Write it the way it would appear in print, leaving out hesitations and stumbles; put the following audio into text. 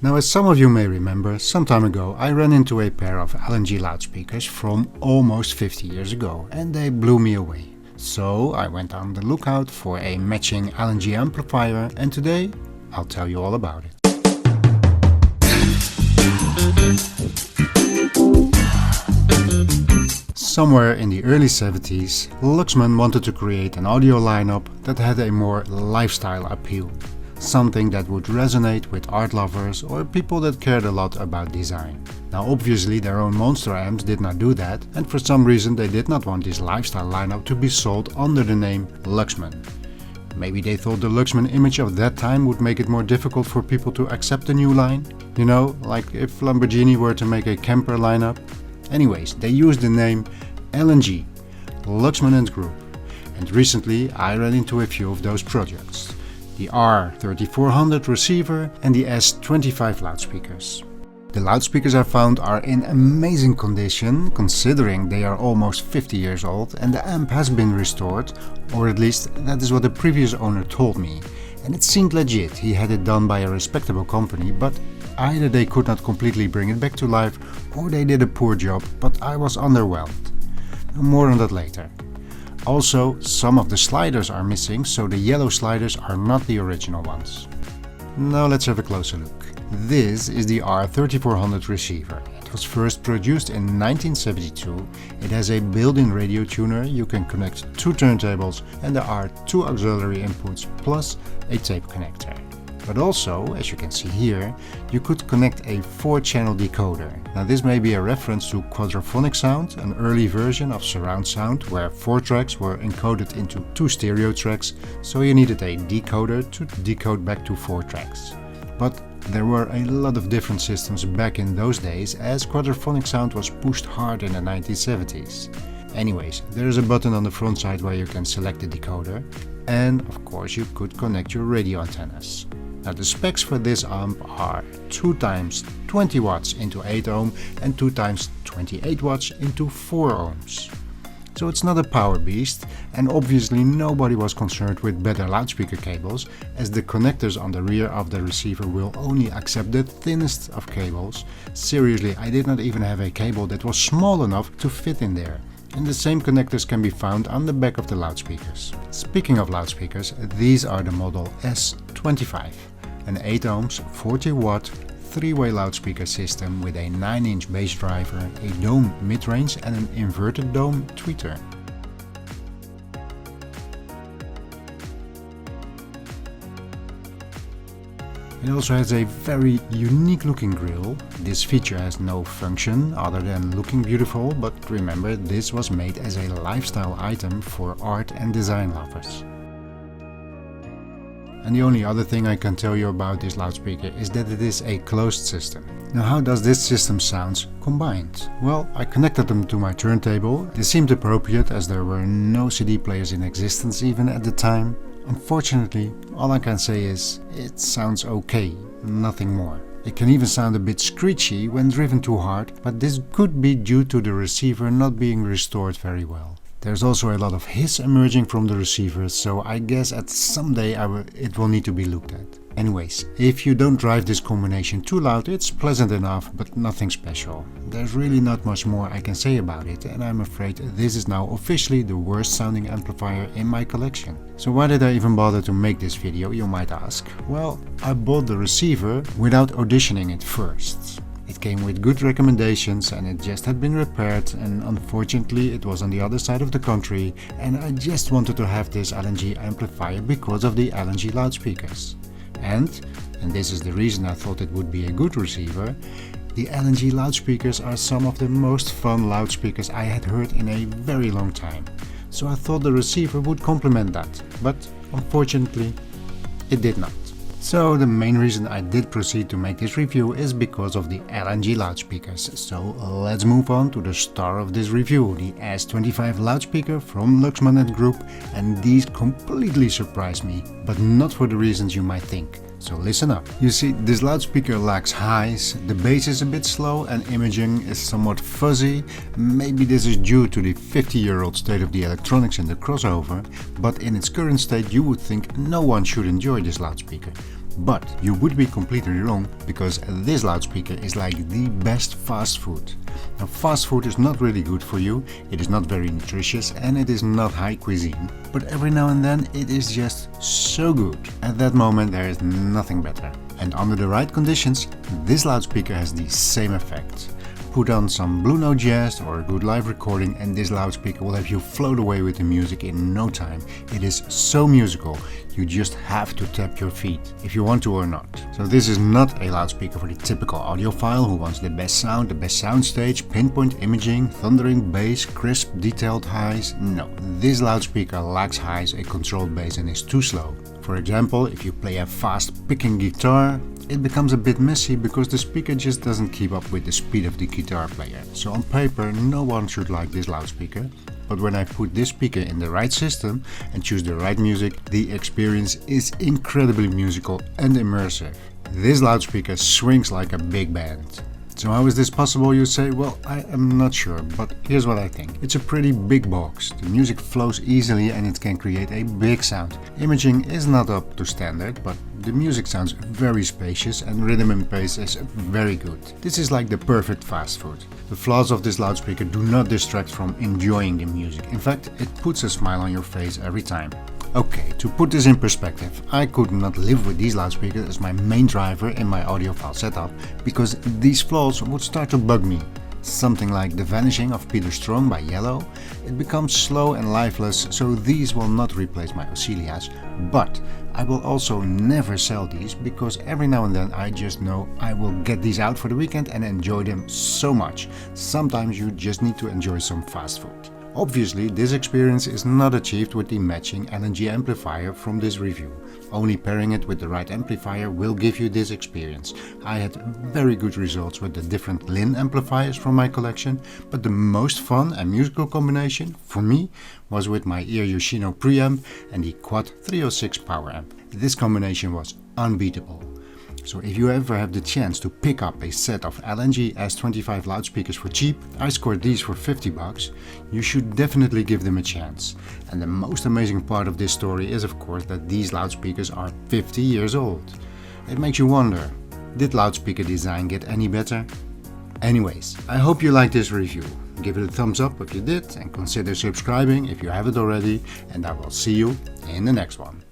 Now, as some of you may remember, some time ago I ran into a pair of LNG loudspeakers from almost 50 years ago and they blew me away. So I went on the lookout for a matching LNG amplifier and today I'll tell you all about it. Somewhere in the early 70s, Luxman wanted to create an audio lineup that had a more lifestyle appeal. Something that would resonate with art lovers or people that cared a lot about design. Now obviously their own monster amps did not do that, and for some reason they did not want this lifestyle lineup to be sold under the name Luxman. Maybe they thought the Luxman image of that time would make it more difficult for people to accept the new line. You know, like if Lamborghini were to make a camper lineup. Anyways, they used the name LNG, Luxman and Group, and recently I ran into a few of those projects. The R3400 Receiver and the S25 Loudspeakers. The loudspeakers I found are in amazing condition considering they are almost 50 years old and the amp has been restored, or at least that is what the previous owner told me. And it seemed legit, he had it done by a respectable company, but either they could not completely bring it back to life or they did a poor job, but I was underwhelmed. More on that later. Also, some of the sliders are missing, so the yellow sliders are not the original ones. Now let's have a closer look. This is the R3400 Receiver. It was first produced in 1972. It has a built-in radio tuner, you can connect 2 turntables and there are 2 auxiliary inputs plus a tape connector. But also, as you can see here, you could connect a 4-channel decoder. Now this may be a reference to quadraphonic sound, an early version of surround sound where 4 tracks were encoded into 2 stereo tracks, so you needed a decoder to decode back to 4 tracks. But there were a lot of different systems back in those days as quadraphonic sound was pushed hard in the 1970s. Anyways, there is a button on the front side where you can select the decoder, and of course you could connect your radio antennas. Now the specs for this amp are 2 times 20 watts into 8 ohm and 2 times 28 watts into 4 ohms. So it's not a power beast, and obviously nobody was concerned with better loudspeaker cables, as the connectors on the rear of the receiver will only accept the thinnest of cables. Seriously, I did not even have a cable that was small enough to fit in there. And the same connectors can be found on the back of the loudspeakers. Speaking of loudspeakers, these are the model S25, an 8 ohms 40 watt 3-way loudspeaker system with a 9-inch bass driver, a dome mid-range and an inverted dome tweeter. It also has a very unique looking grille. This feature has no function other than looking beautiful, but remember, this was made as a lifestyle item for art and design lovers. And the only other thing I can tell you about this loudspeaker is that it is a closed system. Now how does this system sound combined? Well, I connected them to my turntable. This seemed appropriate as there were no CD players in existence even at the time. Unfortunately, all I can say is, it sounds okay, nothing more. It can even sound a bit screechy when driven too hard, but this could be due to the receiver not being restored very well. There's also a lot of hiss emerging from the receiver, so I guess at some day it will need to be looked at. Anyways, if you don't drive this combination too loud, it's pleasant enough, but nothing special. There's really not much more I can say about it, and I'm afraid this is now officially the worst sounding amplifier in my collection. So why did I even bother to make this video, you might ask? Well, I bought the receiver without auditioning it first. It came with good recommendations and it just had been repaired, and unfortunately it was on the other side of the country, and I just wanted to have this LNG amplifier because of the LNG loudspeakers. And this is the reason I thought it would be a good receiver, the LNG loudspeakers are some of the most fun loudspeakers I had heard in a very long time. So I thought the receiver would complement that, but unfortunately it did not. So the main reason I did proceed to make this review is because of the LNG loudspeakers. So let's move on to the star of this review, the S25 loudspeaker from Luxman and Group, and these completely surprised me, but not for the reasons you might think. So listen up. You see, this loudspeaker lacks highs, the bass is a bit slow and imaging is somewhat fuzzy. Maybe this is due to the 50-year-old state of the electronics in the crossover, but in its current state you would think no one should enjoy this loudspeaker. But you would be completely wrong, because this loudspeaker is like the best fast food. Now, fast food is not really good for you, it is not very nutritious, and it is not high cuisine, but every now and then it is just so good. At that moment there is nothing better. And under the right conditions, this loudspeaker has the same effect. Put on some Blue Note jazz or a good live recording and this loudspeaker will have you float away with the music in no time. It is so musical, you just have to tap your feet, if you want to or not. So this is not a loudspeaker for the typical audiophile who wants the best soundstage, pinpoint imaging, thundering bass, crisp detailed highs. No, this loudspeaker lacks highs, a controlled bass, and is too slow. For example, if you play a fast picking guitar, it becomes a bit messy because the speaker just doesn't keep up with the speed of the guitar player. So on paper, no one should like this loudspeaker. But when I put this speaker in the right system and choose the right music, the experience is incredibly musical and immersive. This loudspeaker swings like a big band. So how is this possible, you say? Well, I am not sure, but here's what I think. It's a pretty big box. The music flows easily and it can create a big sound. Imaging is not up to standard, but the music sounds very spacious and rhythm and bass is very good. This is like the perfect fast food. The flaws of this loudspeaker do not distract from enjoying the music. In fact, it puts a smile on your face every time. Okay, to put this in perspective, I could not live with these loudspeakers as my main driver in my audiophile setup because these flaws would start to bug me. Something like the vanishing of Peter Strong by Yellow. It becomes slow and lifeless, so these will not replace my Oscillias, but I will also never sell these because every now and then I just know I will get these out for the weekend and enjoy them so much. Sometimes you just need to enjoy some fast food. Obviously, this experience is not achieved with the matching LNG amplifier from this review. Only pairing it with the right amplifier will give you this experience. I had very good results with the different Lin amplifiers from my collection, but the most fun and musical combination for me was with my Ear Yoshino preamp and the Quad 306 power amp. This combination was unbeatable. So if you ever have the chance to pick up a set of LNG S25 loudspeakers for cheap, I scored these for $50, you should definitely give them a chance. And the most amazing part of this story is of course that these loudspeakers are 50 years old. It makes you wonder, did loudspeaker design get any better? Anyways, I hope you liked this review. Give it a thumbs up if you did and consider subscribing if you haven't already, and I will see you in the next one.